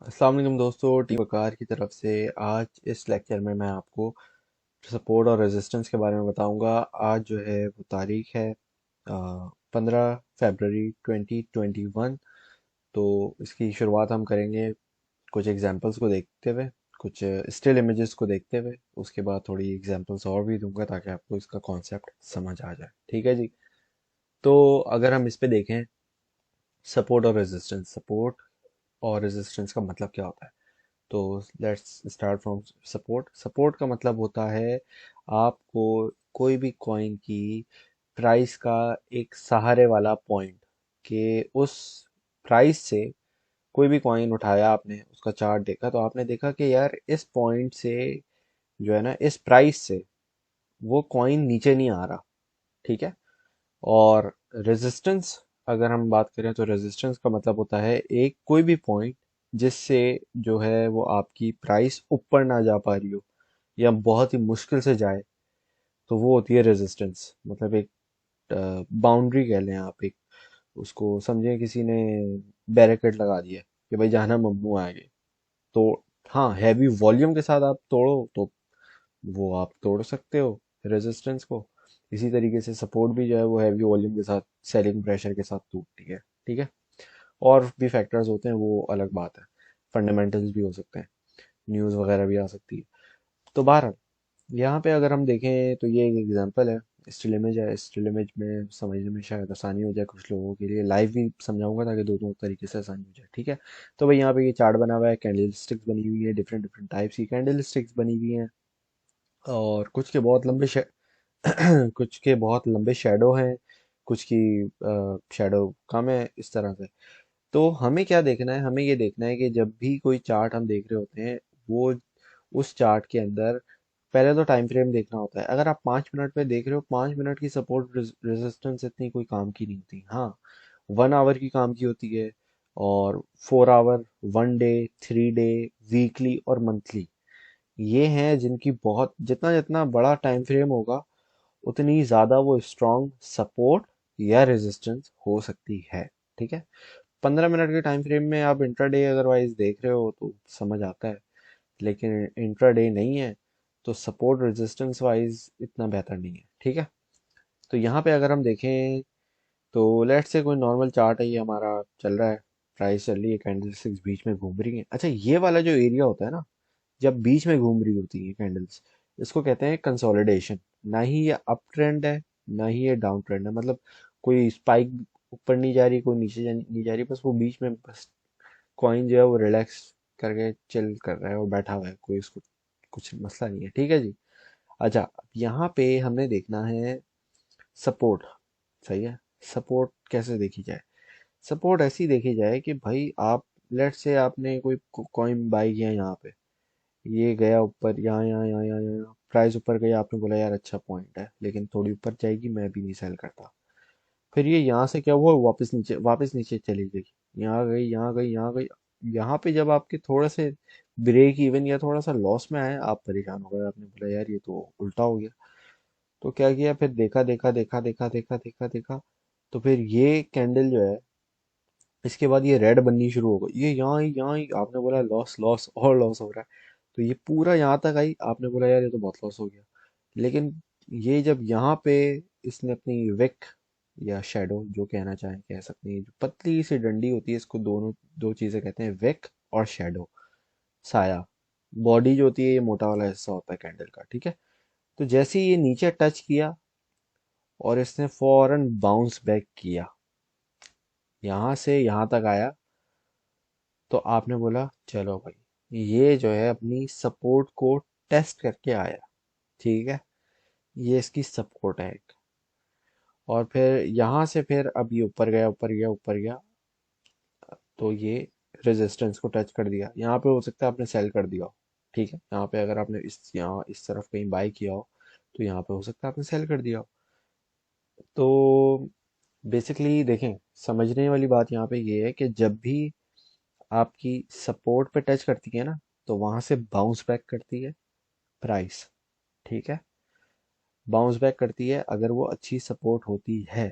अस्सलाम वालेकुम दोस्तों, टीम वकार की तरफ से आज इस लेक्चर में मैं आपको सपोर्ट और रेजिस्टेंस के बारे में बताऊंगा। आज जो है वो तारीख है 15 फरवरी 2021। तो इसकी शुरुआत हम करेंगे कुछ एग्जांपल्स को देखते हुए, कुछ स्टिल इमेजेस को देखते हुए। उसके बाद थोड़ी एग्जांपल्स और भी दूंगा ताकि आपको इसका कॉन्सेप्ट समझ आ जाए। ठीक है जी। तो अगर हम इस पे देखें, सपोर्ट और रेजिस्टेंस का मतलब क्या होता है। तो let's start from support. Support का मतलब होता है आपको कोई भी कॉइन की प्राइस का एक सहारे वाला पॉइंट, कि उस प्राइस से कोई भी कॉइन उठाया आपने, उसका चार्ट देखा तो आपने देखा कि यार इस पॉइंट से जो है ना, इस प्राइस से वो कॉइन नीचे नहीं आ रहा। ठीक है। और रेजिस्टेंस, अगर हम बात करें तो रेजिस्टेंस का मतलब होता है एक कोई भी पॉइंट जिससे जो है वो आपकी प्राइस ऊपर ना जा पा रही हो या बहुत ही मुश्किल से जाए, तो वो होती है रेजिस्टेंस। मतलब एक बाउंड्री कह लें आप, एक उसको समझें किसी ने बैरिकेड लगा दिया कि भाई जाना ममनू है आगे। तो हाँ, हैवी वॉल्यूम के साथ आप तोड़ो तो वो आप तोड़ सकते हो रेजिस्टेंस को। इसी तरीके से सपोर्ट भी जो है वो हैवी वॉल्यूम के साथ, सेलिंग प्रेशर के साथ टूटती है। ठीक है। और भी फैक्टर्स होते हैं, वो अलग बात है। फंडामेंटल्स भी हो सकते हैं, न्यूज़ वगैरह भी आ सकती है। तो बहरहाल, यहाँ पे अगर हम देखें तो ये एक एग्जांपल है। स्टिल इमेज है। स्टिल इमेज में समझने में शायद आसानी हो जाए कुछ लोगों के लिए। लाइव भी समझाऊंगा ताकि दो दो तरीके से आसानी हो जाए। ठीक है। तो भाई यहाँ पे ये चार्ट बना हुआ है, कैंडल स्टिक्स बनी हुई है, डिफरेंट डिफरेंट टाइप्स की कैंडल स्टिक्स बनी हुई हैं। और कुछ के बहुत लंबे कुछ के बहुत लंबे शेडो हैं, कुछ की शेडो कम है, इस तरह से। तो हमें क्या देखना है, हमें ये देखना है कि जब भी कोई चार्ट हम देख रहे होते हैं, वो उस चार्ट के अंदर पहले तो टाइम फ्रेम देखना होता है। अगर आप 5 मिनट में देख रहे हो, 5 मिनट की सपोर्ट रेजिस्टेंस इतनी कोई काम की नहीं होती। हाँ, 1 आवर की काम की होती है, और 4 आवर, 1 डे, 3 डे, वीकली और मंथली, ये हैं जिनकी बहुत, जितना जितना बड़ा टाइम फ्रेम होगा उतनी ज़्यादा वो स्ट्रॉन्ग सपोर्ट या रेजिस्टेंस हो सकती है। ठीक है। 15 मिनट के टाइम फ्रेम में आप इंट्राडे अदरवाइज देख रहे हो तो समझ आता है, लेकिन इंट्राडे नहीं है तो सपोर्ट रेजिस्टेंस वाइज इतना बेहतर नहीं है। ठीक है। तो यहाँ पे अगर हम देखें तो लेट्स से कोई नॉर्मल चार्ट है, ये हमारा चल रहा है, प्राइस चल रही है, कैंडल स्टिक्स बीच में घूम रही है। अच्छा, ये वाला जो एरिया होता है ना, जब बीच में घूम रही होती है कैंडल्स, इसको कहते हैं कंसोलिडेशन। ना ही ये अप ट्रेंड है, ना ही ये डाउन ट्रेंड है। मतलब कोई स्पाइक ऊपर नहीं जा रही, कोई नीचे नहीं जा रही, बस वो बीच में, बस कॉइन जो है वो रिलैक्स करके चिल कर रहा है और बैठा हुआ है, कोई इसको कुछ मसला नहीं है। ठीक है जी। अच्छा, अब यहाँ पे हमने देखना है सपोर्ट। सही है। सपोर्ट कैसे देखी जाए? सपोर्ट ऐसी देखी जाए कि भाई आप, लेट्स से आपने कोई कॉइन बाई किया यहाँ पे, ये गया ऊपर, यहाँ प्राइस ऊपर गई, आपने बोला यार अच्छा पॉइंट है, लेकिन थोड़ी ऊपर जाएगी, मैं भी नहीं सेल करता। फिर ये यहाँ से क्या हुआ, वापस नीचे चली गई, यहाँ गई, यहाँ गई, यहाँ गई। यहाँ पे जब आपके थोड़ा से ब्रेक इवन या थोड़ा सा लॉस में आए, आप परेशान हो गए, आपने बोला यार ये तो उल्टा हो गया। तो क्या किया, फिर देखा देखा देखा देखा देखा देखा देखा, तो फिर ये कैंडल जो है, इसके बाद ये रेड बननी शुरू हो गई, ये यहाँ ही आपने बोला लॉस लॉस और लॉस हो रहा है। तो ये पूरा यहाँ तक आई, आपने बोला यार ये तो बहुत लॉस हो गया। लेकिन ये जब यहाँ पे इसने अपनी विक या शेडो, जो कहना चाहें कह सकते हैं, जो पतली सी डंडी होती है, इसको दोनों दो चीजें कहते हैं, विक और शेडो, साया। बॉडी जो होती है, ये मोटा वाला हिस्सा होता है कैंडल का। ठीक है। तो जैसे ही ये नीचे टच किया और इसने फौरन बाउंस बैक किया, यहाँ से यहाँ तक आया, तो आपने बोला चलो भाई ये जो है अपनी सपोर्ट को टेस्ट करके आया। ठीक है। ये इसकी सपोर्ट है एक। और फिर यहाँ से फिर अब ये ऊपर गया, ऊपर गया, ऊपर गया, तो ये रेजिस्टेंस को टच कर दिया। यहाँ पे हो सकता है आपने सेल कर दिया हो। ठीक है। यहाँ पे अगर आपने इस, यहाँ इस तरफ कहीं बाय किया हो, तो यहाँ पे हो सकता है आपने सेल कर दिया हो। तो बेसिकली देखें, समझने वाली बात यहाँ पे ये है कि जब भी आपकी सपोर्ट पे टच करती है ना, तो वहां से बाउंस बैक करती है प्राइस। ठीक है। बाउंस बैक करती है अगर वो अच्छी सपोर्ट होती है,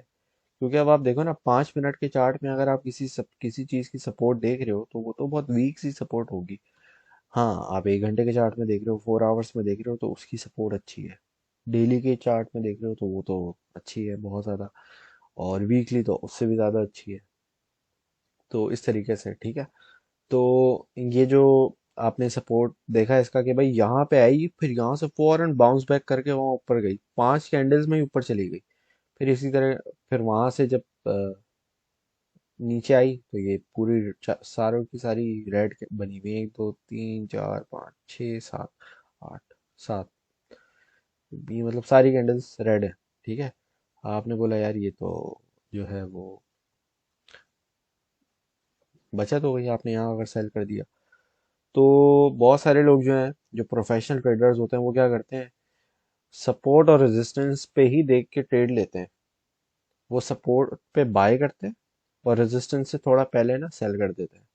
क्योंकि अब आप देखो ना, 5 मिनट के चार्ट में अगर आप किसी चीज की सपोर्ट देख रहे हो तो वो तो बहुत वीक सी सपोर्ट होगी। हाँ, आप 1 घंटे के चार्ट में देख रहे हो, 4 आवर्स में देख रहे हो तो उसकी सपोर्ट अच्छी है। डेली के चार्ट में देख रहे हो तो वो तो अच्छी है बहुत ज़्यादा। और वीकली तो उससे भी ज़्यादा अच्छी है। तो इस तरीके से ठीक है। तो ये जो आपने सपोर्ट देखा इसका कि भाई यहाँ पे आई, फिर यहाँ से फौरन बाउंस बैक करके वहाँ ऊपर गई, 5 कैंडल्स में ही ऊपर चली गई। फिर इसी तरह फिर वहां से जब नीचे आई तो ये पूरी सारों की सारी रेड बनी हुई है, 1 2 3 4 5 6 7 8 7। ये मतलब सारी कैंडल्स रेड है। ठीक है। आपने बोला यार ये तो जो है वो बचत हो गई, आपने यहाँ अगर सेल कर दिया। तो बहुत सारे लोग जो हैं, जो प्रोफेशनल ट्रेडर्स होते हैं, वो क्या करते हैं, सपोर्ट और रेजिस्टेंस पे ही देख के ट्रेड लेते हैं। वो सपोर्ट पे बाय करते हैं और रेजिस्टेंस से थोड़ा पहले ना सेल कर देते हैं।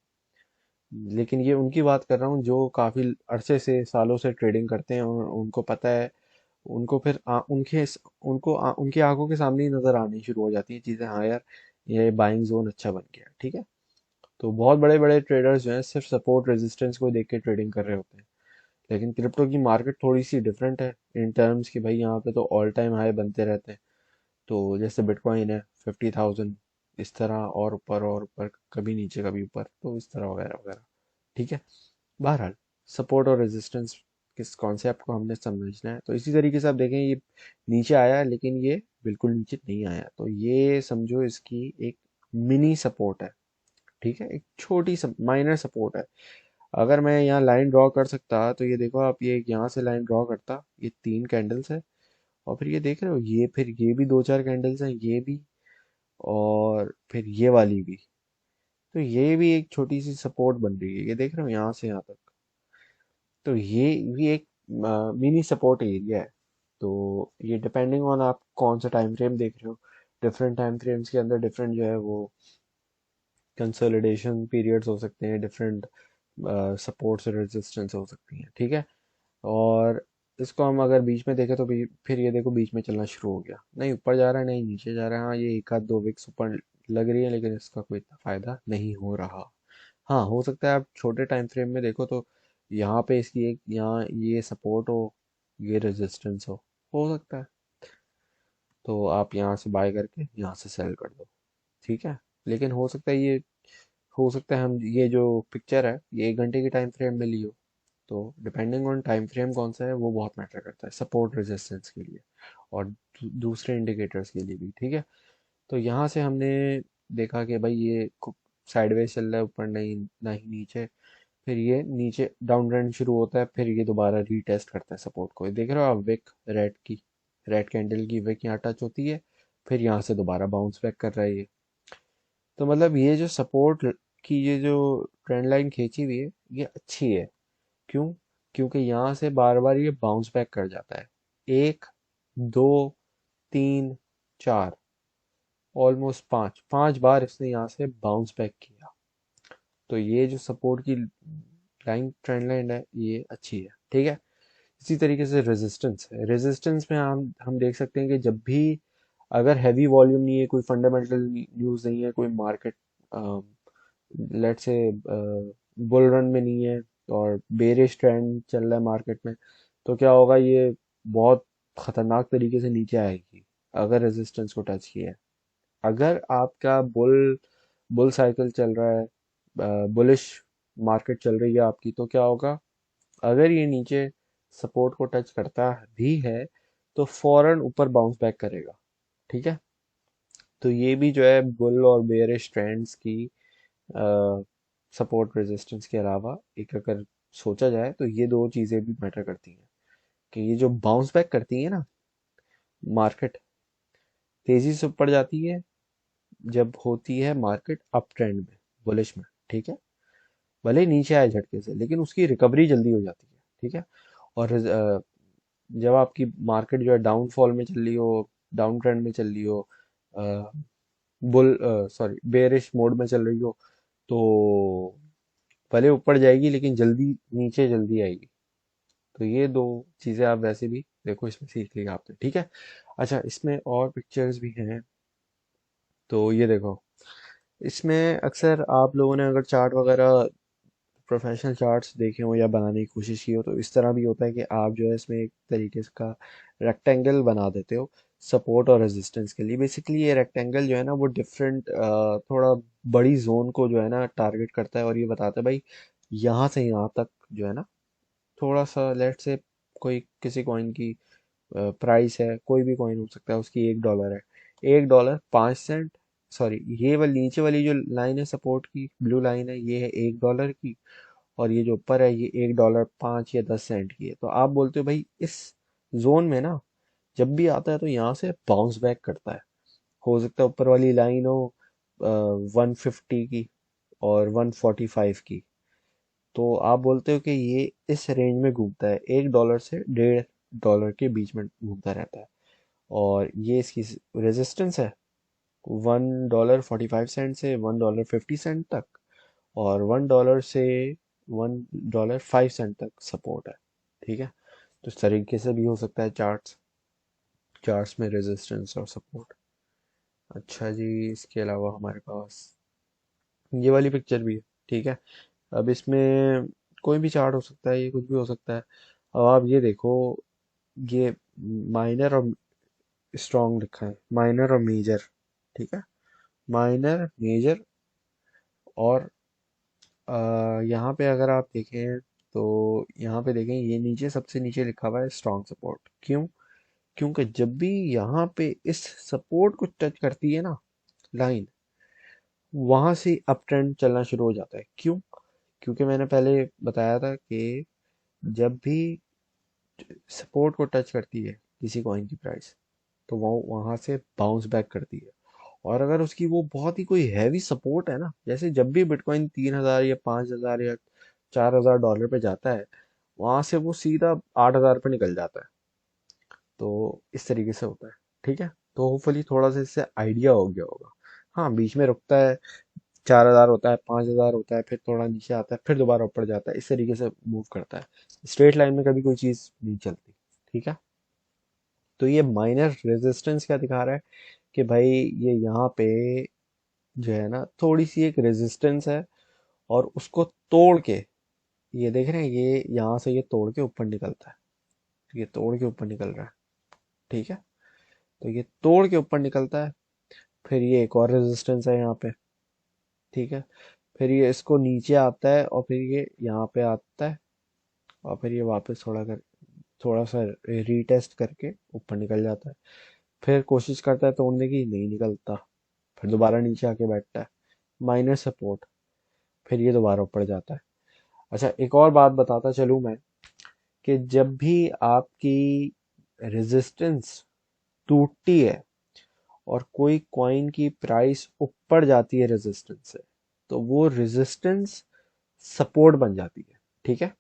लेकिन ये उनकी बात कर रहा हूँ जो काफी अरसे से, सालों से ट्रेडिंग करते हैं और उनको पता है। उनको फिर उनकी आंखों के सामने ही नजर आनी शुरू हो जाती है चीजें, हाँ यार ये बाइंग जोन अच्छा बन गया। ठीक है। तो बहुत बड़े बड़े ट्रेडर्स जो हैं सिर्फ सपोर्ट रेजिस्टेंस को देख के ट्रेडिंग कर रहे होते हैं। लेकिन क्रिप्टो की मार्केट थोड़ी सी डिफरेंट है इन टर्म्स की, भाई यहाँ पे तो ऑल टाइम हाई बनते रहते हैं। तो जैसे बिटकॉइन है 50,000, इस तरह और ऊपर, कभी नीचे कभी ऊपर, तो इस तरह वगैरह वगैरह। ठीक है। बहरहाल, सपोर्ट और रेजिस्टेंस किस कॉन्सेप्ट को हमने समझना है, तो इसी तरीके से आप देखें ये नीचे आया लेकिन ये बिल्कुल नीचे नहीं आया, तो ये समझो इसकी एक मिनी सपोर्ट है। ठीक है, एक छोटी माइनर सपोर्ट है। अगर मैं यहाँ लाइन ड्रॉ कर सकता तो ये देखो आप, ये यहाँ से लाइन ड्रॉ करता, ये 3 कैंडल्स है। और फिर ये देख रहे हो, ये फिर ये भी 2 4 कैंडल्स हैं, ये भी, और फिर ये वाली भी। तो ये भी एक छोटी सी सपोर्ट बन रही है, ये देख रहे हो यहाँ से यहाँ तक। तो ये भी एक मिनी सपोर्ट एरिया है। तो ये डिपेंडिंग ऑन आप कौन सा टाइम फ्रेम देख रहे हो। डिफरेंट टाइम फ्रेम्स के अंदर डिफरेंट जो है वो कंसोलिडेशन पीरियड्स हो सकते हैं, डिफरेंट सपोर्ट्स और रेजिस्टेंस हो सकती हैं। ठीक है। और इसको हम अगर बीच में देखें तो फिर ये देखो बीच में चलना शुरू हो गया, नहीं ऊपर जा रहा है नहीं नीचे जा रहा है। हाँ, ये एक आध दो विक्स ऊपर लग रही है लेकिन इसका कोई इतना फायदा नहीं हो रहा। हाँ, हो सकता है आप छोटे टाइम फ्रेम में देखो तो यहाँ पे इसकी एक, यहाँ ये सपोर्ट हो, ये रेजिस्टेंस हो सकता है। तो आप यहाँ से बाय करके यहाँ से सेल कर दो। ठीक है। लेकिन हो सकता है ये, हो सकता है हम ये जो पिक्चर है ये 1 घंटे की टाइम फ्रेम में लियो। तो डिपेंडिंग ऑन टाइम फ्रेम कौन सा है वो बहुत मैटर करता है सपोर्ट रेजिस्टेंस के लिए, और दूसरे इंडिकेटर्स के लिए भी। ठीक है। तो यहाँ से हमने देखा कि भाई ये साइडवेज चल रहा है, ऊपर नहीं ना ही नीचे। फिर ये नीचे डाउन ट्रेंड शुरू होता है, फिर ये दोबारा रीटेस्ट करता है सपोर्ट को। ये देख रहे हो आप, विक रेड की, रेड कैंडल की विक यहाँ टच होती है, फिर यहाँ से दोबारा बाउंस बैक कर रहा है ये। तो मतलब ये जो सपोर्ट की ये जो ट्रेंड लाइन खींची हुई है ये अच्छी है। क्यों? क्योंकि यहाँ से बार बार ये बाउंस बैक कर जाता है। 1 2 3 4, ऑलमोस्ट 5 5 बार इसने यहाँ से बाउंस बैक किया। तो ये जो सपोर्ट की लाइन, ट्रेंड लाइन है, ये अच्छी है। ठीक है। इसी तरीके से रेजिस्टेंस है, रेजिस्टेंस में हम देख सकते हैं कि जब भी अगर हैवी वॉल्यूम नहीं है, कोई फंडामेंटल न्यूज़ नहीं है, कोई market let's say bull run में नहीं है और बेरिश ट्रेंड चल रहा है मार्केट में, तो क्या होगा, ये बहुत खतरनाक तरीके से नीचे आएगी अगर रेजिस्टेंस को टच किया है। अगर आपका बुल साइकिल चल रहा है, बुलिश मार्केट चल रही है आपकी, तो क्या होगा, अगर ये नीचे सपोर्ट को टच करता भी है तो फौरन ऊपर बाउंस बैक करेगा। ठीक है। तो ये भी जो है बुल और बेयरिश ट्रेंड्स की सपोर्ट रेजिस्टेंस के अलावा एक अगर सोचा जाए तो ये दो चीजें भी मैटर करती हैं, कि ये जो बाउंस बैक करती है ना मार्केट, तेजी से ऊपर जाती है जब होती है मार्केट अप ट्रेंड में, बुलिश में। ठीक है। भले ही नीचे आए झटके से लेकिन उसकी रिकवरी जल्दी हो जाती है। ठीक है। और जब आपकी मार्केट जो है डाउनफॉल में चल रही हो, डाउन ट्रेंड में चल रही हो, बुल सॉरी बेरिश मोड में चल रही हो, तो भले ऊपर जाएगी लेकिन जल्दी नीचे जल्दी आएगी। तो ये दो चीजें आप वैसे भी देखो, इसमें सीख लिया आपने। ठीक है। अच्छा, इसमें और पिक्चर्स भी हैं। तो ये देखो, इसमें अक्सर आप लोगों ने अगर चार्ट वगैरह प्रोफेशनल चार्ट्स देखे हो या बनाने की कोशिश की हो तो इस तरह भी होता है कि आप जो है इसमें एक तरीके से का रेक्टेंगल बना देते हो सपोर्ट और रेजिस्टेंस के लिए। बेसिकली ये रेक्टेंगल जो है ना वो डिफरेंट थोड़ा बड़ी जोन को जो है ना टारगेट करता है और ये बताता है भाई यहाँ से यहाँ तक जो है ना थोड़ा सा लेट से कोई किसी कॉइन की प्राइस है, कोई भी कॉइन हो सकता है, उसकी $1 है, $1 5 सेंट, सॉरी ये वाली नीचे वाली जो लाइन है सपोर्ट की ब्लू लाइन है ये है $1 की, और ये जो ऊपर है ये $1 5 या 10 सेंट की है। तो आप बोलते हो भाई इस जोन में ना जब भी आता है तो यहाँ से बाउंस बैक करता है। हो सकता है ऊपर वाली लाइन हो 150 की और 145 की, तो आप बोलते हो कि ये इस रेंज में घूमता है, $1 से $1.5 के बीच में घूमता रहता है। और ये इसकी रेजिस्टेंस है $1.45 से $1.50 तक, और $1 से $1.05 तक सपोर्ट है। ठीक है, तो इस तरीके से भी हो सकता है चार्ट्स चार्ट्स में रेजिस्टेंस और सपोर्ट। अच्छा जी, इसके अलावा हमारे पास ये वाली पिक्चर भी है। ठीक है, अब इसमें कोई भी चार्ट हो सकता है, ये कुछ भी हो सकता है। अब आप ये देखो, ये माइनर और स्ट्रॉन्ग लिखा है, माइनर और मेजर। ठीक है, माइनर मेजर, और यहाँ पे अगर आप देखें तो यहाँ पे देखें ये नीचे सबसे नीचे लिखा हुआ है स्ट्रॉन्ग सपोर्ट। क्यों? क्योंकि जब भी यहाँ पे इस सपोर्ट को टच करती है ना लाइन, वहां से अप ट्रेंड चलना शुरू हो जाता है। क्यों? क्योंकि मैंने पहले बताया था कि जब भी सपोर्ट को टच करती है किसी कॉइन की प्राइस तो वो वहां से बाउंस बैक करती है। और अगर उसकी वो बहुत ही कोई हैवी सपोर्ट है ना, जैसे जब भी बिटकॉइन 3,000 या 5,000 या $4,000 पे जाता है, वहां से वो सीधा 8,000 पे निकल जाता है। तो इस तरीके से होता है। ठीक है, तो होपफुली थोड़ा सा इससे आइडिया हो गया होगा। हाँ, बीच में रुकता है, 4,000 होता है, 5,000 होता है, फिर थोड़ा नीचे आता है, फिर दोबारा ऊपर जाता है, इस तरीके से मूव करता है। स्ट्रेट लाइन में कभी कोई चीज नहीं चलती। ठीक है, तो ये माइनर रेजिस्टेंस क्या दिखा रहा है कि भाई ये यहाँ पे जो है ना थोड़ी सी एक रेजिस्टेंस है, और उसको तोड़ के, ये देख रहे हैं, ये यहाँ से ये तोड़ के ऊपर निकलता है, ये तोड़ के ऊपर निकल रहा है। ठीक है, तो ये तोड़ के ऊपर निकलता है, फिर ये एक और रेजिस्टेंस है यहाँ पे। ठीक है, फिर ये इसको नीचे आता है और फिर ये यहाँ पे आता है, और फिर ये वापस थोड़ा सा रीटेस्ट करके ऊपर निकल जाता है। फिर कोशिश करता है तोड़ने की, नहीं निकलता, फिर दोबारा नीचे आके बैठता है, माइनर सपोर्ट, फिर ये दोबारा ऊपर जाता है। अच्छा, एक और बात बताता चलूं मैं, कि जब भी आपकी रेजिस्टेंस टूटती है और कोई कॉइन की प्राइस ऊपर जाती है रेजिस्टेंस से, तो वो रेजिस्टेंस सपोर्ट बन जाती है। ठीक है,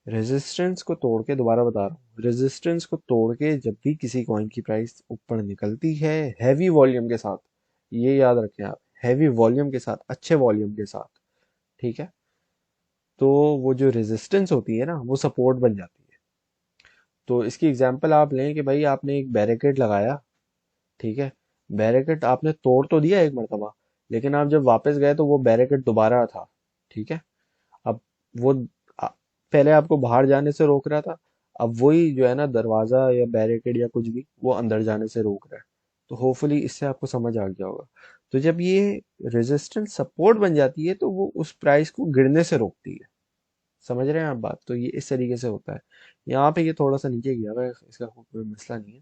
रेजिस्टेंस को तोड़ के, दोबारा बता रहा हूँ, रेजिस्टेंस को तोड़ के जब भी किसी कॉइन की प्राइस ऊपर निकलती है हैवी वॉल्यूम के साथ, ये याद रखें आप, हैवी वॉल्यूम के साथ, अच्छे वॉल्यूम के साथ, ठीक है, तो वो जो रेजिस्टेंस होती है ना वो सपोर्ट बन जाती है। तो इसकी एग्जांपल आप लें कि भाई आपने एक बैरिकेड लगाया, ठीक है, बैरिकेड आपने तोड़ तो दिया एक मरतबा, लेकिन आप जब वापस गए तो वो बैरिकेड दोबारा था। ठीक है, अब वो आ- पहले आपको बाहर जाने से रोक रहा था, अब वही जो है ना दरवाजा या बैरिकेड या कुछ भी वो अंदर जाने से रोक रहा है। तो होपफुली इससे आपको समझ आ गया होगा। तो जब ये रेजिस्टेंस सपोर्ट बन जाती है तो वो उस प्राइस को गिरने से रोकती है। समझ रहे हैं आप बात? तो ये इस तरीके से होता है। यहाँ पे ये थोड़ा सा नीचे गया हुआ है, इसका कोई मसला नहीं है।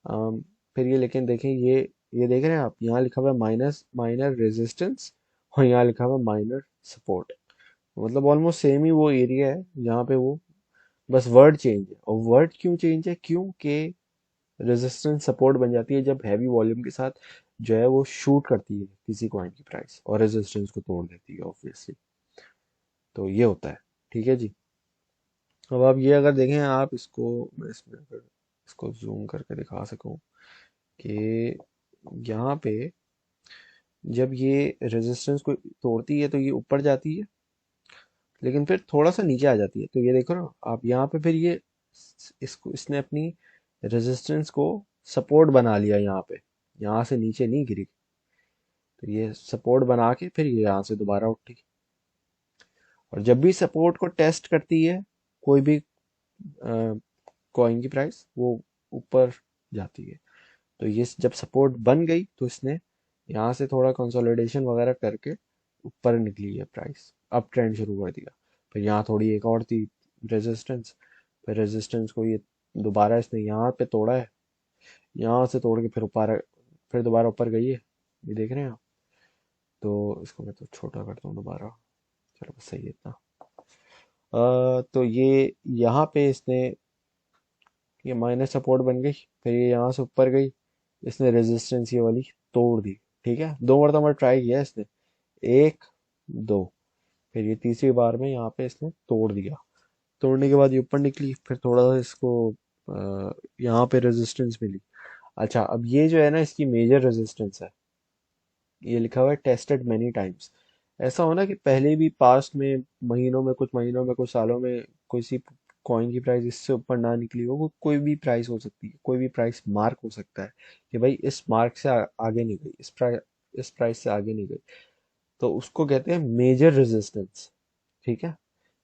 अम, फिर ये लेकिन देखें, ये देख रहे हैं आप, यहाँ लिखा हुआ है माइनस माइनर रेजिस्टेंस, और यहाँ लिखा हुआ है माइनर सपोर्ट। मतलब ऑलमोस्ट सेम ही वो एरिया है जहाँ पे वो, बस वर्ड चेंज है। और वर्ड क्यों चेंज है? क्योंकि रेजिस्टेंस सपोर्ट बन जाती है जब हैवी वॉल्यूम के साथ जो है वो शूट करती है किसी कॉइन की प्राइस और रेजिस्टेंस को तोड़ देती है ऑब्वियसली। तो ये होता है। ठीक है जी, अब आप ये अगर देखें, आप इसको, मैं इसमें अगर इसको जूम करके दिखा सकूं कि यहाँ पे जब ये रेजिस्टेंस को तोड़ती है तो ये ऊपर जाती है, लेकिन फिर थोड़ा सा नीचे आ जाती है। तो ये देखो ना आप यहाँ पे, फिर ये इसको इसने अपनी रेजिस्टेंस को सपोर्ट बना लिया यहाँ पे, यहाँ से नीचे नहीं गिरी। फिर ये सपोर्ट बना के फिर ये यहाँ से दोबारा उठी। और जब भी सपोर्ट को टेस्ट करती है कोई भी कॉइन की प्राइस, वो ऊपर जाती है। तो ये जब सपोर्ट बन गई तो इसने यहाँ से थोड़ा कंसोलिडेशन वगैरह करके ऊपर निकली है प्राइस, अप ट्रेंड शुरू कर दिया। फिर यहाँ थोड़ी एक और थी रेजिस्टेंस, फिर रेजिस्टेंस को ये दोबारा इसने यहाँ पे तोड़ा है, यहाँ से तोड़ के फिर ऊपर, फिर दोबारा ऊपर गई है, ये देख रहे हैं आप। तो इसको मैं तो छोटा करता हूँ दोबारा, चलो बस सही है इतना। तो ये यहाँ पे इसने, ये माइनस सपोर्ट बन गई, फिर ये यहाँ से ऊपर गई, इसने रेजिस्टेंस ये वाली तोड़ दी। ठीक है, दो मरतबा ट्राई किया इसने, एक, दो, फिर ये तीसरी बार में यहाँ पे इसने तोड़ दिया। तोड़ने के बाद ये ऊपर निकली, फिर थोड़ा सा इसको यहाँ पे रेजिस्टेंस मिली। अच्छा, अब ये जो है ना इसकी मेजर रेजिस्टेंस है, ये लिखा हुआ है टेस्टेड मेनी टाइम्स। ऐसा होना कि पहले भी पास्ट में, महीनों में कुछ सालों में कोई सी कॉइन की प्राइस इससे ऊपर ना निकली हो, वो कोई भी प्राइस हो सकती है, कोई भी प्राइस मार्क हो सकता है कि भाई इस मार्क से आगे नहीं गई, इस प्राइस से आगे नहीं गई, तो उसको कहते हैं मेजर रेजिस्टेंस। ठीक है,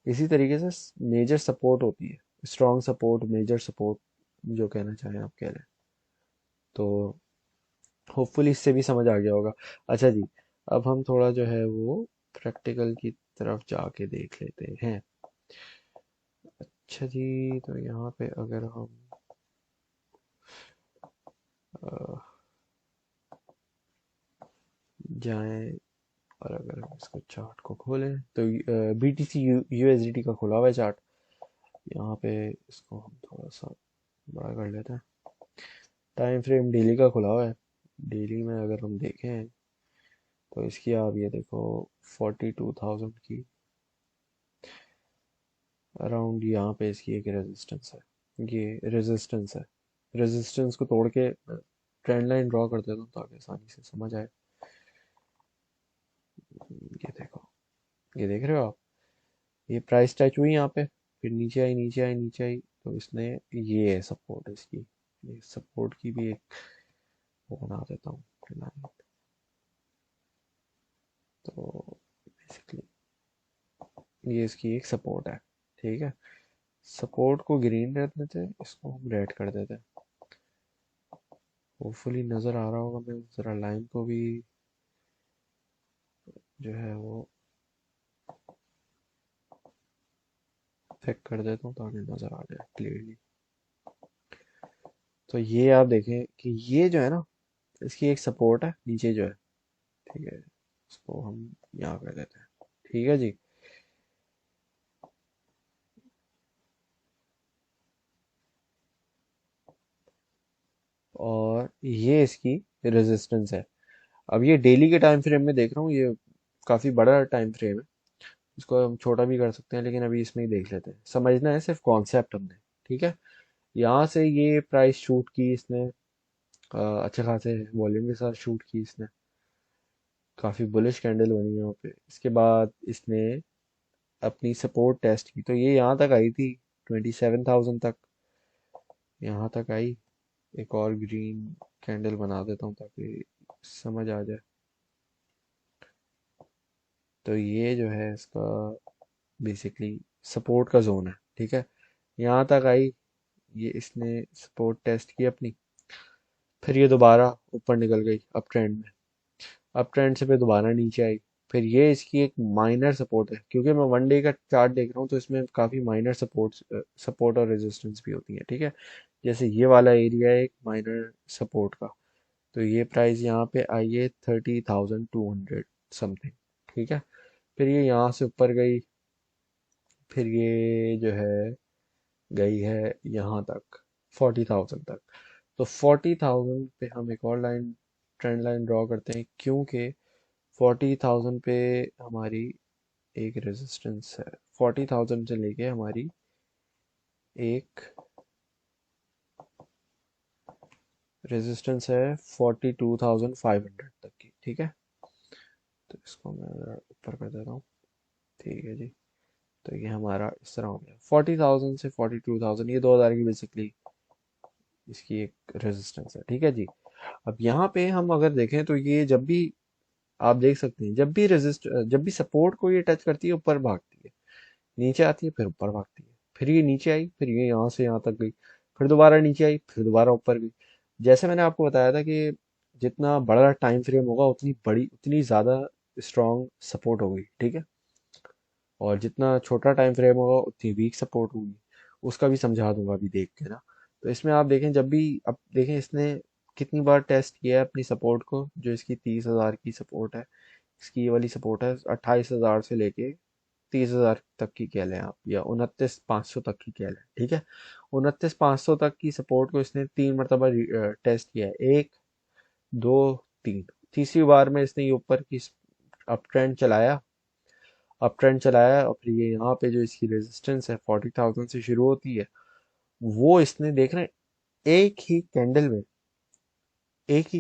इसी तरीके से मेजर सपोर्ट होती है, स्ट्रॉन्ग सपोर्ट, मेजर सपोर्ट, जो कहना चाहें आप कह रहे हैं। तो होपफुली इससे भी समझ आ गया होगा। अच्छा जी, अब हम थोड़ा जो है वो प्रैक्टिकल की तरफ जाके देख लेते हैं। अच्छा जी, तो यहाँ पे अगर हम अ, जाएं और अगर हम इसको चार्ट को खोलें तो BTC USDT का खुला हुआ है चार्ट। यहाँ पे इसको हम थोड़ा सा बड़ा कर लेते हैं। टाइम फ्रेम डेली का खुला हुआ है। डेली में अगर हम देखें तो इसकी आप ये देखो 42,000 की अराउंड यहाँ पे इसकी एक रेजिस्टेंस है, ये रेजिस्टेंस है। रेजिस्टेंस को तोड़ के ट्रेंड लाइन ड्रॉ कर देता हूँ ताकि आसानी से समझ आए। ये देखो, ये देख रहे हो आप, ये प्राइस टच हुई यहाँ पे, फिर नीचे आई, नीचे आई, नीचे आई, तो इसने, ये है सपोर्ट इसकी, ये सपोर्ट की भी एक वो बना देता हूँ line। तो बेसिकली ये इसकी एक सपोर्ट है। ठीक है, सपोर्ट को ग्रीन कर देते हैं, इसको हम रेड कर देते हैं। होपफुली नज़र आ रहा होगा, मैं ज़रा लाइन को भी जो है वो चेक कर देता हूँ ताकि नज़र आ जाए क्लियरली। तो ये आप देखें कि ये जो है ना इसकी एक सपोर्ट है नीचे जो है। ठीक है, इसको हम यहाँ कर देते हैं। ठीक है जी, और ये इसकी रेजिस्टेंस है। अब ये डेली के टाइम फ्रेम में देख रहा हूँ, ये काफ़ी बड़ा टाइम फ्रेम है, इसको हम छोटा भी कर सकते हैं, लेकिन अभी इसमें ही देख लेते हैं। समझना है सिर्फ कॉन्सेप्ट हमने। ठीक है, यहाँ से ये प्राइस शूट की इसने, अच्छे खासे वॉल्यूम के साथ शूट की इसने, काफ़ी बुलिश कैंडल बनी यहाँ पे। इसके बाद इसने अपनी सपोर्ट टेस्ट की, तो ये यहाँ तक आई थी 27,000 तक, यहाँ तक आई। एक और ग्रीन कैंडल बना देता हूँ ताकि समझ आ जाए। तो ये जो है इसका बेसिकली सपोर्ट का जोन है। ठीक है, यहाँ तक आई, ये इसने सपोर्ट टेस्ट की अपनी, फिर ये दोबारा ऊपर निकल गई अप ट्रेंड में, अप ट्रेंड से फिर दोबारा नीचे आई। फिर ये इसकी एक माइनर सपोर्ट है, क्योंकि मैं वन डे का चार्ट देख रहा हूँ तो इसमें काफ़ी माइनर सपोर्ट और रेजिस्टेंस भी होती है। ठीक है, जैसे ये वाला एरिया है एक माइनर सपोर्ट का, तो ये प्राइस यहाँ पे आई है 30,200 समथिंग। ठीक है, फिर ये यहाँ से ऊपर गई, फिर ये जो है गई है यहाँ तक 40,000 तक। तो 40,000 पे हम एक और लाइन, ट्रेंड लाइन ड्रॉ करते हैं, क्योंकि 40,000 पे हमारी एक रेजिस्टेंस है, 40,000 से लेके हमारी एक रेजिस्टेंस है 42,500 तक की। ठीक है, तो इसको मैं ज़रा ऊपर कर देता हूँ। ठीक है जी, तो ये हमारा इस तरह हो गया 40,000 से 42,000, ये 2,000 की बेसिकली इसकी एक रेजिस्टेंस है। ठीक है जी, अब यहाँ पे हम अगर देखें तो ये जब भी आप देख सकते हैं जब भी सपोर्ट को ये टच करती है ऊपर भागती है, नीचे आती है फिर ऊपर भागती है, फिर ये नीचे आई, फिर ये यहाँ से यहाँ तक गई, फिर दोबारा नीचे आई, फिर दोबारा ऊपर गई। जैसे मैंने आपको बताया था कि जितना बड़ा टाइम फ्रेम होगा उतनी ज़्यादा स्ट्रॉन्ग सपोर्ट होगी, ठीक है। और जितना छोटा टाइम फ्रेम होगा उतनी वीक सपोर्ट होगी। उसका भी समझा दूंगा अभी देख के ना। तो इसमें आप देखें, जब भी अब देखें इसने कितनी बार टेस्ट किया है अपनी सपोर्ट को। जो इसकी 30,000 की सपोर्ट है, इसकी ये वाली सपोर्ट है 28,000 से लेके 30,000 तक की कह लें आप, या 29,500 तक की कह लें, ठीक है। 29,500 तक की सपोर्ट को इसने 3 मरतबा टेस्ट किया है, एक, दो, तीन। तीसरी बार में इसने ये ऊपर की अप ट्रेंड चलाया, और फिर ये यहाँ पे जो इसकी रेजिस्टेंस है 40,000 से शुरू होती है, वो इसने देख रहे हैं एक ही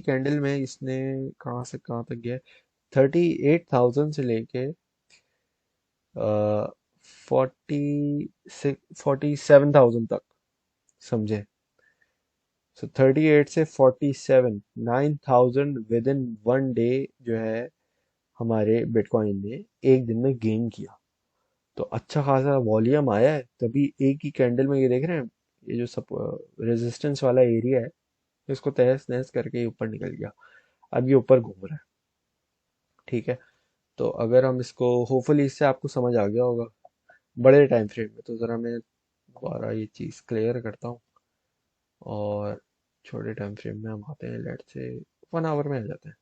कैंडल में इसने कहाँ से कहाँ तक गया, 38,000 से लेके 47,000 तक, समझे। सो 38 से 47, 9,000 विद इन 1 डे जो है हमारे बिटकॉइन ने एक दिन में गेन किया। तो अच्छा खासा वॉल्यूम आया है, तभी एक ही कैंडल में ये देख रहे हैं, ये जो सब रेजिस्टेंस वाला एरिया है इसको तहस नहस करके ये ऊपर निकल गया। अब ये ऊपर घूम रहा है, ठीक है। तो अगर हम इसको, होपफुली इससे आपको समझ आ गया होगा बड़े टाइम फ्रेम में। तो ज़रा मैं दोबारा ये चीज़ क्लियर करता हूँ, और छोटे टाइम फ्रेम में हम आते हैं, लेट से 1 आवर में आ जाते हैं।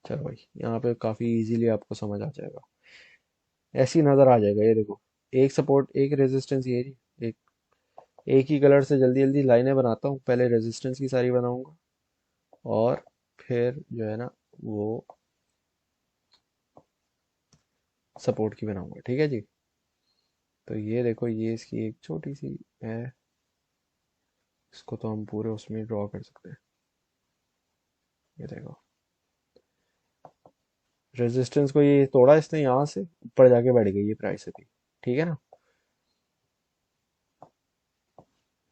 चलो भाई, यहाँ पे काफ़ी इजीली आपको समझ आ जाएगा, ऐसी नज़र आ जाएगा। ये देखो, एक सपोर्ट एक रेजिस्टेंस, ये रही। एक ही कलर से जल्दी जल्दी लाइनें बनाता हूँ, पहले रेजिस्टेंस की सारी बनाऊंगा, और फिर जो है ना वो सपोर्ट की बनाऊंगा, ठीक है जी। तो ये देखो, ये इसकी एक छोटी सी है, इसको तो हम पूरे उसमें ड्रॉ कर सकते हैं। ये देखो, रेजिस्टेंस को ये तोड़ा इसने, यहाँ से ऊपर जाके बैठ गई ये प्राइस अभी, ठीक है ना।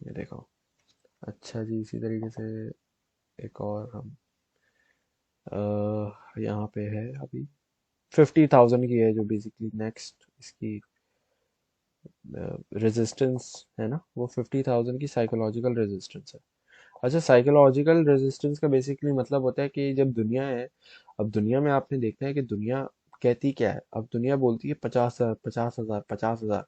ये देखो, अच्छा जी, इसी तरीके से एक और हम यहाँ पे है अभी 50,000 की है, जो बेसिकली नेक्स्ट इसकी रेजिस्टेंस है ना, वो 50,000 की साइकोलॉजिकल रेजिस्टेंस है। अच्छा, साइकोलॉजिकल रेजिस्टेंस का बेसिकली मतलब होता है कि जब दुनिया है, अब दुनिया में आपने देखना है कि दुनिया कहती क्या है। अब दुनिया बोलती है 50,000, 50,000, 50,000।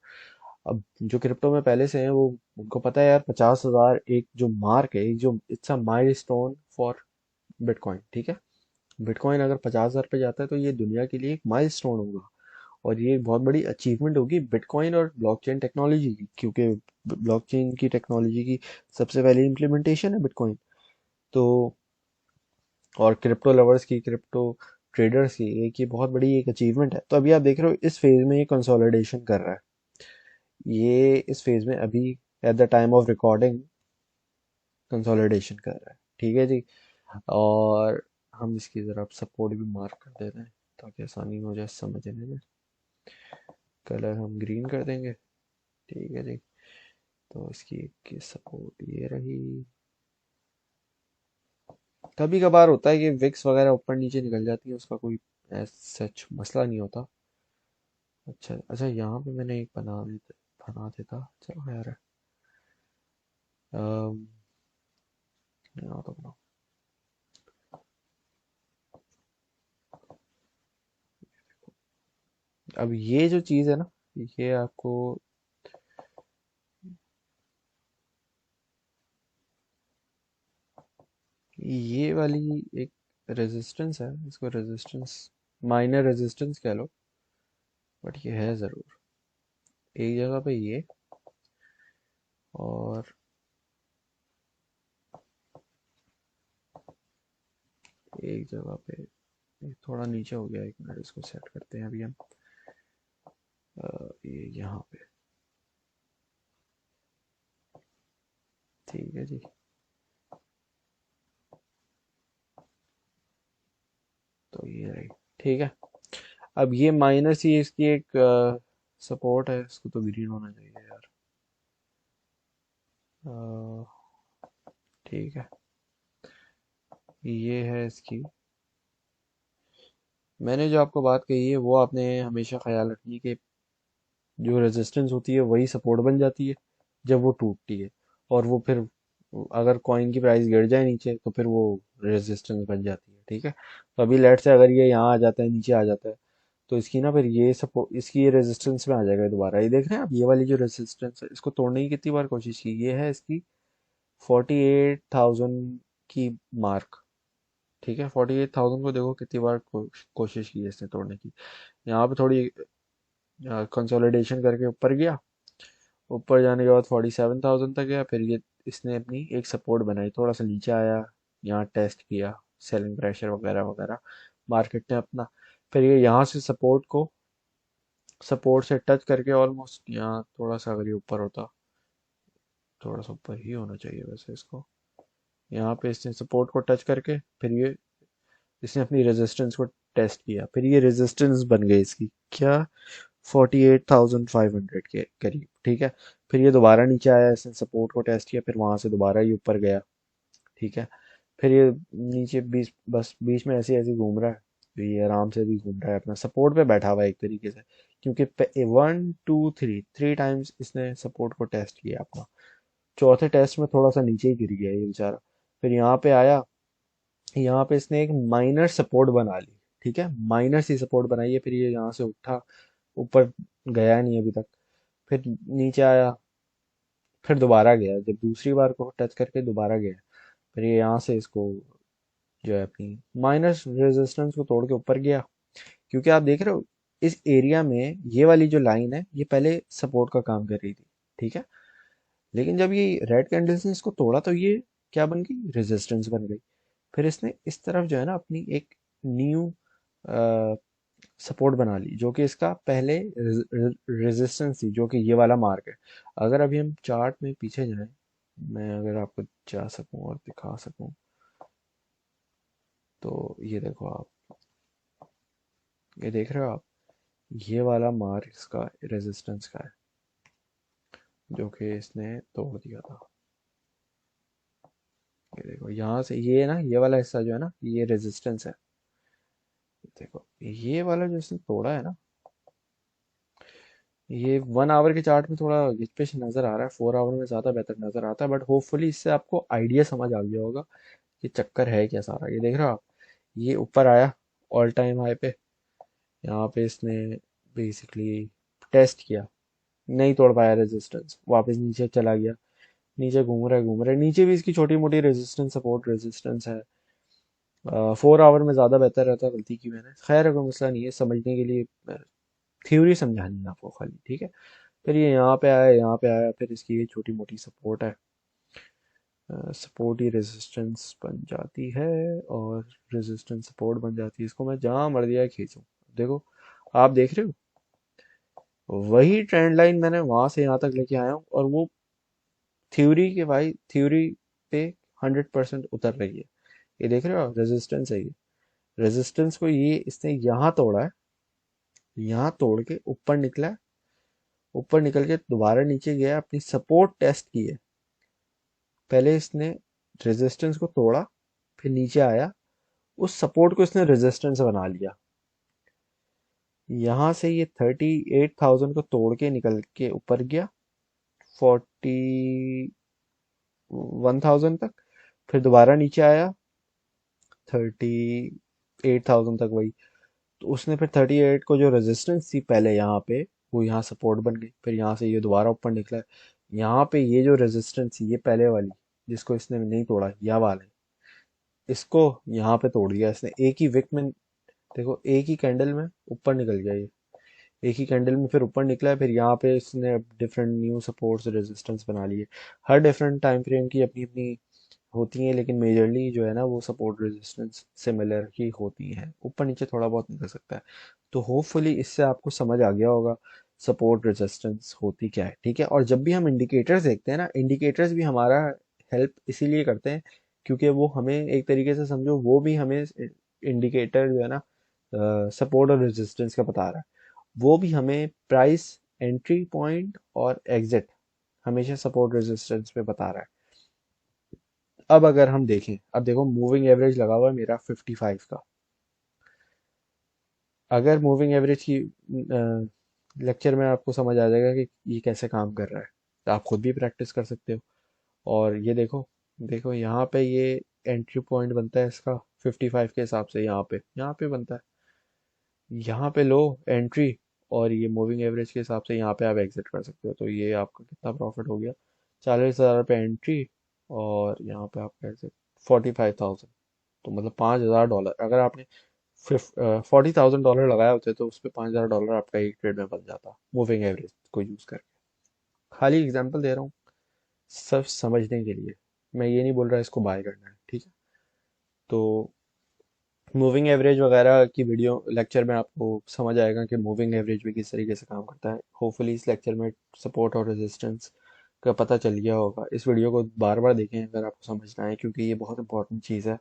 अब जो क्रिप्टो में पहले से हैं, वो उनको पता है यार 50,000 एक जो मार्क है, एक जो it's a milestone for bitcoin, ठीक है। बिटकॉइन अगर 50,000 पे जाता है तो ये दुनिया के लिए एक माइलस्टोन होगा, और ये एक बहुत बड़ी अचीवमेंट होगी बिटकॉइन और ब्लॉकचेन टेक्नोलॉजी की, क्योंकि ब्लॉकचेन की टेक्नोलॉजी की सबसे पहले इम्प्लीमेंटेशन है बिटकॉइन। तो और क्रिप्टो लवर्स की, क्रिप्टो ट्रेडर्स की एक ये बहुत बड़ी एक अचीवमेंट है। तो अभी आप देख रहे हो इस फेज में ये कंसोलिडेशन कर रहा है। ये इस फेज में अभी at the time of recording consolidation कर रहा है, ठीक है जी। और हम इसकी ज़रा सपोर्ट भी मार्क कर देते हैं ताकि आसानी हो जाए समझने में। कलर हम ग्रीन कर देंगे, ठीक है जी। तो इसकी सपोर्ट ये रही। कभी कभार होता है कि विक्स वगैरह ऊपर नीचे निकल जाती है, उसका कोई सच मसला नहीं होता। अच्छा अच्छा, यहाँ पे मैंने एक बना देता, चलो यार। अम, यहाँ तो बनाओ। अब ये जो चीज़ है ना, ये आपको, ये वाली एक रेजिस्टेंस है, इसको रेजिस्टेंस, माइनर रेजिस्टेंस कह लो, बट ये है ज़रूर एक जगह पे ये, और एक जगह पे ये थोड़ा नीचे हो गया। एक मिनट, इसको सेट करते हैं अभी हम। ये यहाँ पे, ठीक है जी। तो ये रही, ठीक है। अब ये माइनर सी इसकी एक सपोर्ट है, इसको तो ग्रीन होना चाहिए यार। अ, ठीक है, ये है इसकी मैंने जो आपको बात कही है वो आपने हमेशा ख्याल रखनी है कि जो रेजिस्टेंस होती है वही सपोर्ट बन जाती है जब वो टूटती है, और वो फिर अगर कॉइन की प्राइस गिर जाए नीचे तो फिर वो रेजिस्टेंस बन जाती है। ठीक है, तो अभी लेट से अगर ये यहाँ आ जाता है, नीचे आ जाता है, तो इसकी ना फिर ये सपोर्ट, इसकी ये रेजिस्टेंस में आ जाएगा दोबारा। ये देख रहे हैं आप, ये वाली जो रेजिस्टेंस है इसको तोड़ने की कितनी बार कोशिश की, ये है इसकी 48,000 की मार्क। ठीक है, 48,000 को देखो कितनी बार कोशिश की है इसने तोड़ने की। यहाँ पे थोड़ी कंसोलिडेशन करके ऊपर गया, ऊपर जाने के बाद 47,000 तक गया, फिर ये इसने अपनी एक सपोर्ट बनाई, थोड़ा सा नीचे आया, यहाँ टेस्ट किया, सेलिंग प्रेशर वगैरह वगैरह मार्केट ने अपना, फिर ये यहाँ से सपोर्ट से टच करके ऑलमोस्ट यहाँ थोड़ा सा, अगर ये ऊपर होता, थोड़ा सा ऊपर ही होना चाहिए वैसे इसको, यहाँ पे इसने सपोर्ट को टच करके फिर ये इसने अपनी रेजिस्टेंस को टेस्ट किया, फिर ये रेजिस्टेंस बन गई इसकी क्या, 48,500 के करीब। ठीक है, फिर ये दोबारा नीचे आया, इसने सपोर्ट को टेस्ट किया, फिर वहां से दोबारा ये ऊपर गया। ठीक है, फिर ये नीचे बीच, बस बीच में ऐसे ऐसे घूम रहा है, तो ये आराम से भी घूम रहा है, अपना सपोर्ट पे बैठा हुआ है एक तरीके से, क्योंकि 1 2 3 3 टाइम्स इसने सपोर्ट को टेस्ट किया अपना। चौथे टेस्ट में थोड़ा सा नीचे ही गिर गया ये बेचारा, फिर यहाँ पे आया, यहाँ पे इसने एक माइनर सपोर्ट बना ली। ठीक है, माइनर सी सपोर्ट बनाई है, फिर ये यहाँ से उठा, ऊपर गया नहीं अभी तक, फिर नीचे आया, फिर दोबारा गया, जब दूसरी बार को टच करके दोबारा गया, फिर ये यहाँ से इसको जो है अपनी माइनस रेजिस्टेंस को तोड़ के ऊपर गया। क्योंकि आप देख रहे हो इस एरिया में ये वाली जो लाइन है ये पहले सपोर्ट का काम कर रही थी। ठीक है, लेकिन जब ये रेड कैंडल्स ने इसको तोड़ा तो ये क्या बन गई, रेजिस्टेंस बन गई। फिर इसने इस तरफ जो है ना अपनी एक न्यू सपोर्ट बना ली, जो कि इसका पहले रेजिस्टेंस थी, जो कि ये वाला मार्क है। अगर अभी हम चार्ट में पीछे जाएं, मैं अगर आपको जा सकूं और दिखा सकूं, तो ये देखो आप, ये देख रहे हो आप, ये वाला मार्क इसका रेजिस्टेंस का है, जो कि इसने तोड़ दिया था। ये देखो यहाँ से ये ना, ये वाला हिस्सा जो है ना, ये रेजिस्टेंस है। देखो ये वाला जो इसने तोड़ा है ना, ये 1 आवर के चार्ट में थोड़ा गिचपिच नजर आ रहा है, 4 आवर में ज्यादा बेहतर नजर आता है, बट होपफुली इससे आपको आइडिया समझ आ गया होगा कि चक्कर है क्या सारा। ये देख रहे हो आप, ये ऊपर आया ऑल टाइम हाई पे, यहाँ पे इसने बेसिकली टेस्ट किया, नहीं तोड़ पाया रेजिस्टेंस, वापस नीचे चला गया, नीचे घूम रहा है, नीचे भी इसकी छोटी मोटी रेजिस्टेंस सपोर्ट रेजिस्टेंस है। 4 आवर में ज़्यादा बेहतर रहता, गलती की मैंने, खैर कोई मसला नहीं है, समझने के लिए थ्योरी समझानी है आपको खाली। ठीक है, फिर ये यहाँ पे आया, यहाँ पे आया, फिर इसकी ये छोटी मोटी सपोर्ट है, सपोर्ट ही रेजिस्टेंस बन जाती है, और रेजिस्टेंस सपोर्ट बन जाती है, इसको मैं जहाँ मर्जी आए खींचूं। देखो आप देख रहे हो वही ट्रेंड लाइन मैंने वहां से यहाँ तक लेके आया हूँ, और वो थ्योरी के भाई, थ्योरी पे 100% उतर रही है। ये देख रहे हो रेजिस्टेंस है, ये रेजिस्टेंस को ये इसने यहाँ तोड़ा है, यहाँ तोड़ के ऊपर निकला है, ऊपर निकल के दोबारा नीचे गया, अपनी सपोर्ट टेस्ट की है। पहले इसने रेजिस्टेंस को तोड़ा, फिर नीचे आया, उस सपोर्ट को इसने रेजिस्टेंस बना लिया, यहाँ से ये 38,000 को तोड़ के निकल के ऊपर गया 41,000 तक, फिर दोबारा नीचे आया 38,000 तक वही, तो उसने फिर 38 को जो रेजिस्टेंस थी पहले यहाँ पे, वो यहाँ सपोर्ट बन गई, फिर यहाँ से ये दोबारा ऊपर निकला है, यहाँ पे ये जो रेजिस्टेंस थी ये पहले वाली, जिसको इसने नहीं तोड़ा, यह वाला है, इसको यहाँ पे तोड़ दिया इसने एक ही विक में। देखो एक ही कैंडल में ऊपर निकल गया ये, एक ही कैंडल में फिर ऊपर निकला है, फिर यहाँ पे इसने डिफरेंट न्यू सपोर्ट्स रेजिस्टेंस बना लिए। हर डिफरेंट टाइम फ्रेम की अपनी अपनी होती हैं, लेकिन मेजरली जो है ना वो सपोर्ट रेजिस्टेंस सिमिलर ही होती हैं, ऊपर नीचे थोड़ा बहुत निकल सकता है। तो होपफुली इससे आपको समझ आ गया होगा सपोर्ट रेजिस्टेंस होती क्या है। ठीक है, और जब भी हम इंडिकेटर्स देखते हैं ना, इंडिकेटर्स भी हमारा हेल्प इसीलिए करते हैं, क्योंकि वो हमें एक तरीके से समझो, वो भी हमें इंडिकेटर जो है ना सपोर्ट और रेजिस्टेंस का बता रहा है, वो भी हमें प्राइस एंट्री पॉइंट और एग्जिट हमेशा सपोर्ट रेजिस्टेंस पे बता रहा है। अब अगर हम देखें, अब देखो मूविंग एवरेज लगा हुआ है मेरा 55 का, अगर मूविंग एवरेज की लेक्चर में आपको समझ आ जाएगा कि ये कैसे काम कर रहा है, तो आप खुद भी प्रैक्टिस कर सकते हो। और ये देखो, देखो यहाँ पे ये एंट्री पॉइंट बनता है इसका 55 के हिसाब से, यहाँ पे बनता है, यहाँ पे लो एंट्री, और ये मूविंग एवरेज के हिसाब से यहाँ पे आप एग्जिट कर सकते हो। तो ये आपका कितना प्रॉफिट हो गया, 40,000 पे एंट्री, और यहाँ पे आपका एग्जिट 45,000। तो मतलब $5,000, अगर आपने $40,000 लगाए होते तो उस पर $5,000 आपका एक ट्रेड में बन जाता, मूविंग एवरेज को यूज करके। खाली एग्जांपल दे रहा हूँ, सब समझने के लिए। मैं ये नहीं बोल रहा इसको बाय करना है, ठीक है। तो मूविंग एवरेज वगैरह की वीडियो लेक्चर में आपको समझ आएगा कि मूविंग एवरेज भी किस तरीके से काम करता है। होपफुली इस लेक्चर में सपोर्ट और रेजिस्टेंस का पता चल गया होगा। इस वीडियो को बार बार देखें अगर आपको समझना है, क्योंकि ये बहुत इंपॉर्टेंट चीज़ है।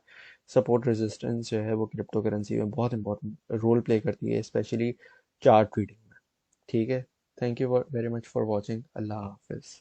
सपोर्ट रेजिस्टेंस जो है वो क्रिप्टो करेंसी में बहुत इंपॉर्टेंट रोल प्ले करती है, स्पेशली चार्ट रीडिंग में। ठीक है। Thank you very much for watching. अल्लाह हाफिज़।